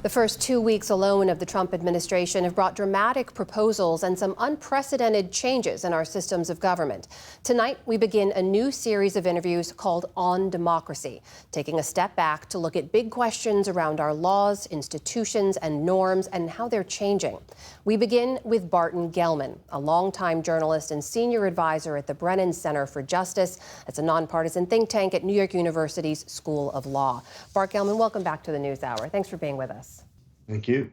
The first 2 weeks alone of the Trump administration have brought dramatic proposals and some unprecedented changes in our systems of government. Tonight, we begin a new series of interviews called On Democracy, taking a step back to look at big questions around our laws, institutions, and norms and how they're changing. We begin with Barton Gellman, a longtime journalist and senior advisor at the Brennan Center for Justice. It's a nonpartisan think tank at New York University's School of Law. Bart Gellman, welcome back to the NewsHour. Thanks for being with us. Thank you.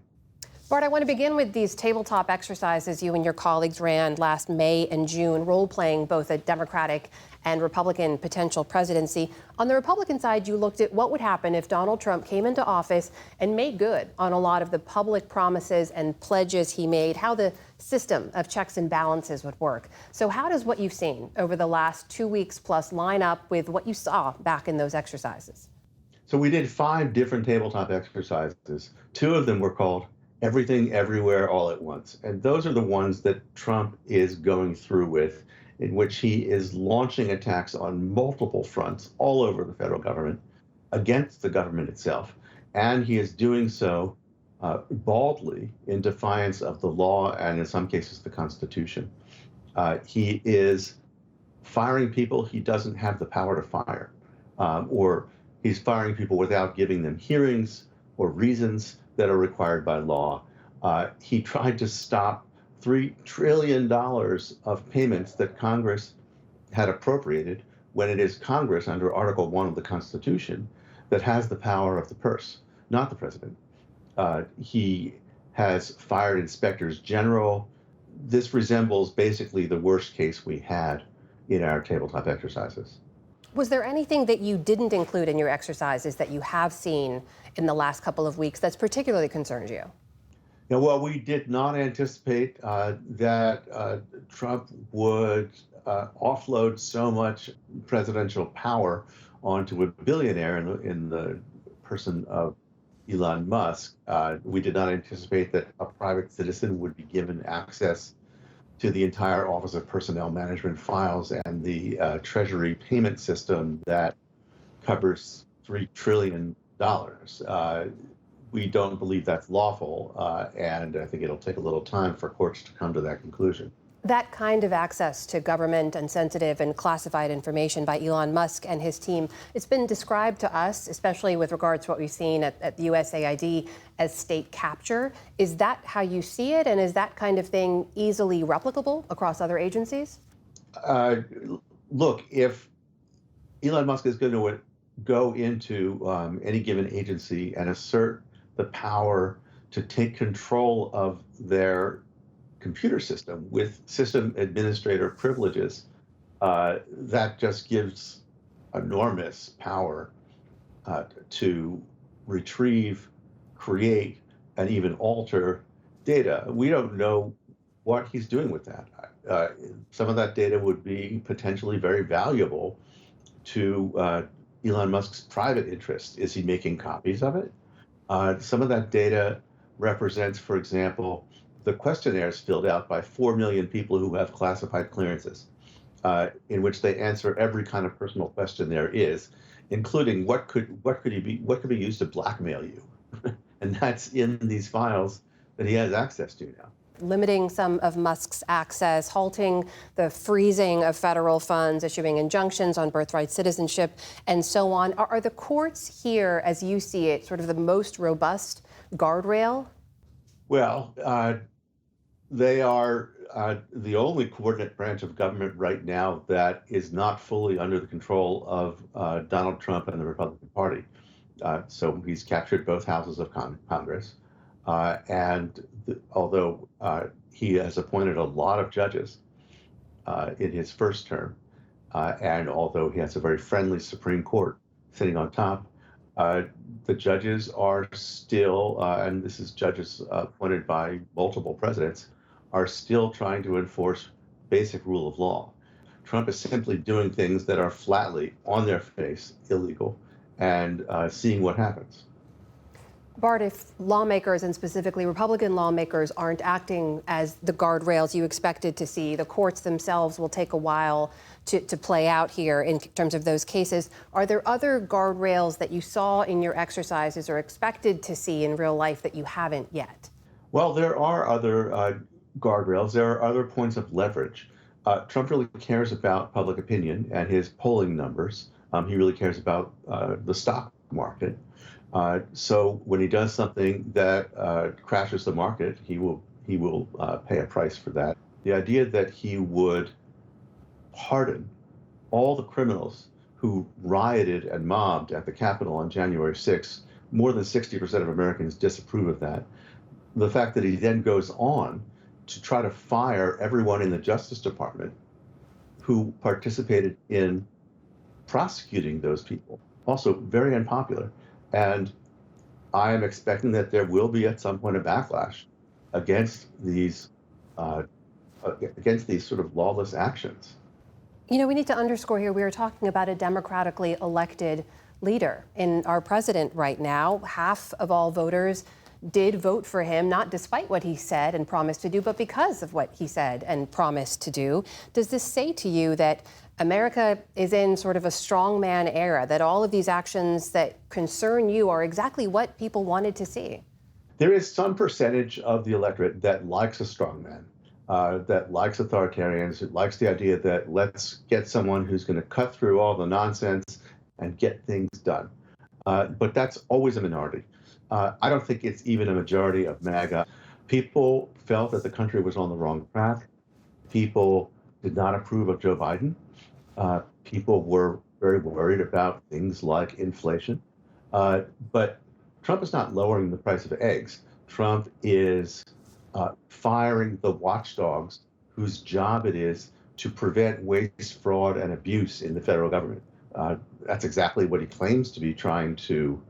Bart, I want to begin with these tabletop exercises you and your colleagues ran last May and June, role-playing both a Democratic and Republican potential presidency. On the Republican side, you looked at what would happen if Donald Trump came into office and made good on a lot of the public promises and pledges he made, how the system of checks and balances would work. So how does what you've seen over the last 2 weeks plus line up with what you saw back in those exercises? So we did 5 different tabletop exercises. 2 of them were called Everything, Everywhere, All at Once. And those are the ones that Trump is going through with, in which he is launching attacks on multiple fronts all over the federal government against the government itself. And he is doing so baldly in defiance of the law and in some cases the Constitution. He is firing people he doesn't have the power to fire, or he's firing people without giving them hearings or reasons that are required by law. He tried to stop $3 trillion of payments that Congress had appropriated when it is Congress under Article 1 of the Constitution that has the power of the purse, not the president. He has fired inspectors general. This resembles basically the worst case we had in our tabletop exercises. Was there anything that you didn't include in your exercises that you have seen in the last couple of weeks that's particularly concerned you? Yeah, well, we did not anticipate that Trump would offload so much presidential power onto a billionaire in the person of Elon Musk. We did not anticipate that a private citizen would be given access to the entire Office of Personnel Management files and the Treasury payment system that covers $3 trillion. We don't believe that's lawful, and I think it'll take a little time for courts to come to that conclusion. That kind of access to government and sensitive and classified information by Elon Musk and his team, it's been described to us, especially with regards to what we've seen at the USAID, as state capture. Is that how you see it? And is that kind of thing easily replicable across other agencies? Look, if Elon Musk is going to go into any given agency and assert the power to take control of their computer system with system administrator privileges, that just gives enormous power to retrieve, create, and even alter data. We don't know what he's doing with that. Some of that data would be potentially very valuable to Elon Musk's private interests. Is he making copies of it? Some of that data represents, for example, the questionnaires filled out by 4 million people who have classified clearances, in which they answer every kind of personal question there is, including what could be used to blackmail you, and that's in these files that he has access to now. Limiting some of Musk's access, halting the freezing of federal funds, issuing injunctions on birthright citizenship, and so on. Are the courts here, as you see it, sort of the most robust guardrail? Well, they are the only coordinate branch of government right now that is not fully under the control of Donald Trump and the Republican Party. So he's captured both houses of Congress. Although he has appointed a lot of judges in his first term, and although he has a very friendly Supreme Court sitting on top, the judges are still, and this is judges appointed by multiple presidents, are still trying to enforce basic rule of law. Trump is simply doing things that are flatly, on their face, illegal, and seeing what happens. Bart, if lawmakers, and specifically Republican lawmakers, aren't acting as the guardrails you expected to see, the courts themselves will take a while to play out here in terms of those cases. Are there other guardrails that you saw in your exercises or expected to see in real life that you haven't yet? Well, there are other guardrails. There are other points of leverage. Trump really cares about public opinion and his polling numbers. He really cares about the stock market. So when he does something that crashes the market, he will pay a price for that. The idea that he would pardon all the criminals who rioted and mobbed at the Capitol on January 6th, more than 60% of Americans disapprove of that. The fact that he then goes on to try to fire everyone in the Justice Department who participated in prosecuting those people, also very unpopular. And I am expecting that there will be at some point a backlash against these sort of lawless actions. You know, we need to underscore here, we are talking about a democratically elected leader in our president right now. Half of all voters did vote for him, not despite what he said and promised to do, but because of what he said and promised to do. Does this say to you that America is in sort of a strongman era, that all of these actions that concern you are exactly what people wanted to see? There is some percentage of the electorate that likes a strongman, that likes authoritarians, that likes the idea that let's get someone who's going to cut through all the nonsense and get things done. But that's always a minority. I don't think it's even a majority of MAGA. People felt that the country was on the wrong track. People did not approve of Joe Biden. People were very worried about things like inflation. But Trump is not lowering the price of eggs. Trump is firing the watchdogs whose job it is to prevent waste, fraud, and abuse in the federal government. That's exactly what he claims to be trying to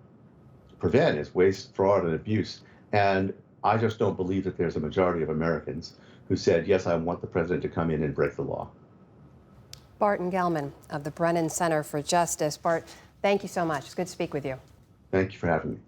prevent, is waste, fraud, and abuse. And I just don't believe that there's a majority of Americans who said, yes, I want the president to come in and break the law. Barton Gellman of the Brennan Center for Justice. Bart, thank you so much. It's good to speak with you. Thank you for having me.